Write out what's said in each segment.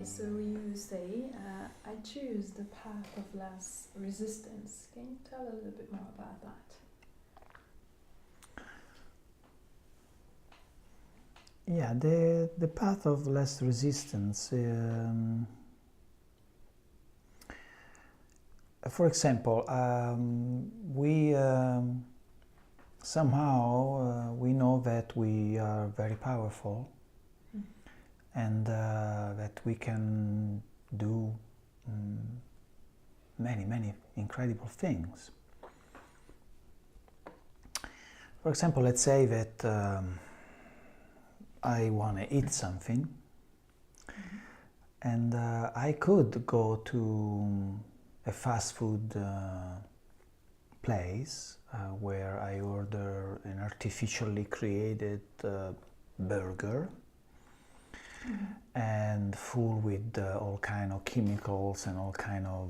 So you say, I choose the path of less resistance. Can you tell a little bit more about that? Yeah, the path of less resistance. For example, we somehow we know that we are very powerful. And that we can do many incredible things. For example, let's say that I want to eat something, and I could go to a fast food place where I order an artificially created burger. And full with all kind of chemicals and all kind of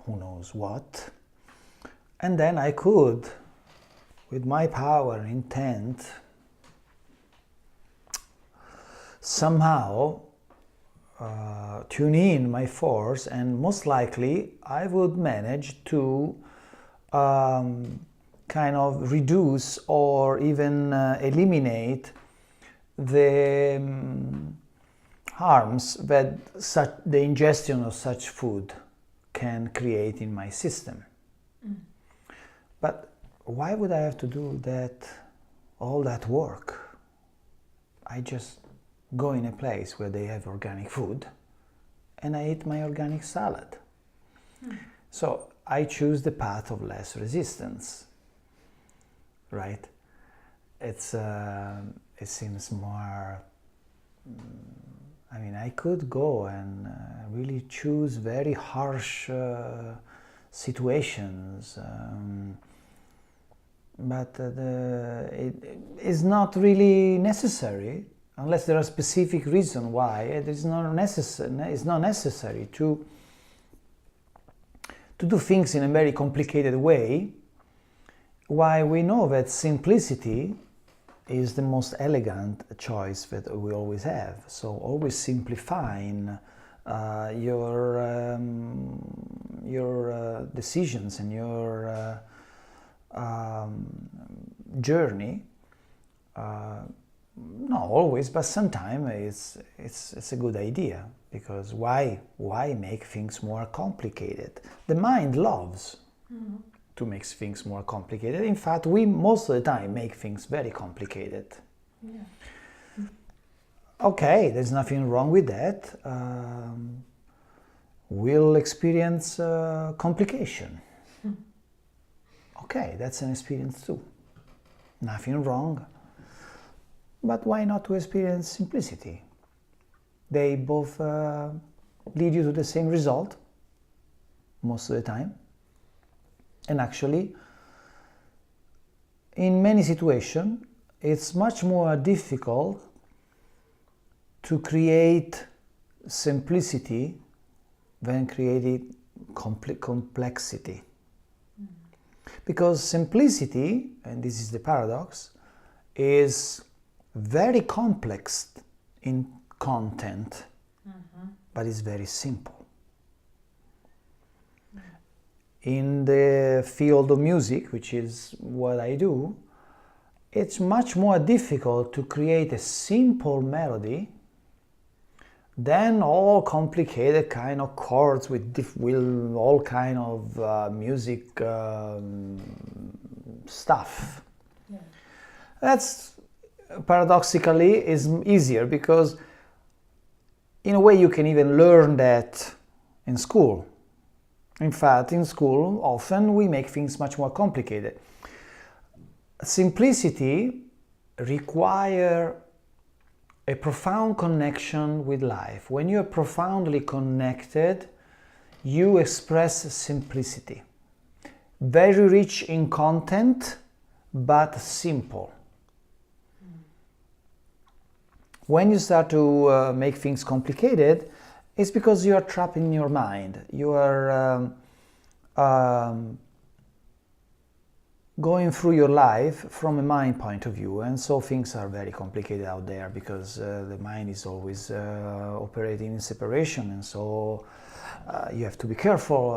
who knows what. And then I could, with my power and intent, somehow tune in my force, and most likely I would manage to kind of reduce or even eliminate the harms that the ingestion of such food can create in my system. But why would I have to do all that work? I just go in a place where they have organic food and I eat my organic salad. So I choose the path of less resistance, right? It seems more I mean, I could go and really choose very harsh situations, but it is not really necessary unless there are specific reasons why. It is not necessary. It's not necessary to do things in a very complicated way. Why we know that simplicity is the most elegant choice that we always have. So always simplifying your decisions and your journey. Not always, but sometimes it's a good idea, because why make things more complicated? The mind loves to make things more complicated. In fact, we most of the time make things very complicated. Yeah. Okay, there's nothing wrong with that. We'll experience complication. Okay, that's an experience too. Nothing wrong. But why not to experience simplicity? They both lead you to the same result most of the time. And actually, in many situations, it's much more difficult to create simplicity than creating complexity. Because simplicity, and this is the paradox, is very complex in content, but it's very simple. In the field of music, which is what I do, it's much more difficult to create a simple melody than all complicated kind of chords with all kind of music stuff. Yeah. That's paradoxically is easier, because in a way you can even learn that in school. In fact, in school, often we make things much more complicated. Simplicity requires a profound connection with life. When you are profoundly connected, you express simplicity. Very rich in content, but simple. When you start to make things complicated, it's because you are trapped in your mind. You are going through your life from a mind point of view, and so things are very complicated out there because the mind is always operating in separation, and so you have to be careful,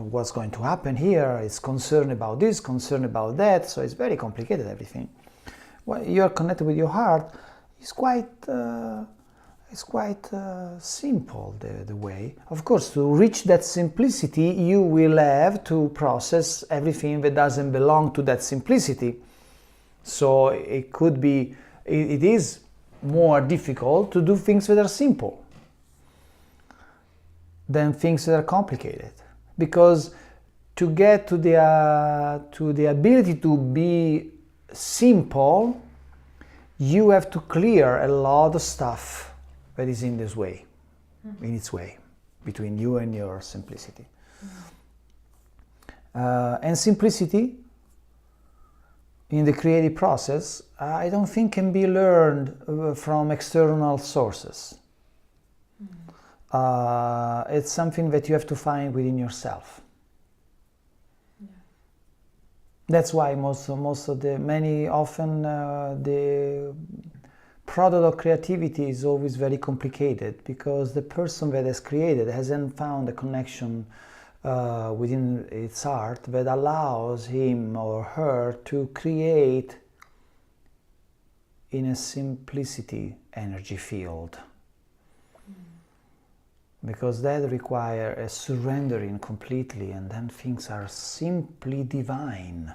what's going to happen here. It's concerned about this, concerned about that, so it's very complicated, everything. When you are connected with your heart, it's quite simple, the way. Of course, to reach that simplicity, you will have to process everything that doesn't belong to that simplicity. So it is more difficult to do things that are simple than things that are complicated. Because to get to the ability to be simple, you have to clear a lot of stuff that is in this way, in its way, between you and your simplicity. And simplicity in the creative process, I don't think can be learned from external sources. It's something that you have to find within yourself. Yeah. That's why the product of creativity is always very complicated, because the person that has created hasn't found a connection within its art that allows him or her to create in a simplicity energy field. Because that requires a surrendering completely, and then things are simply divine.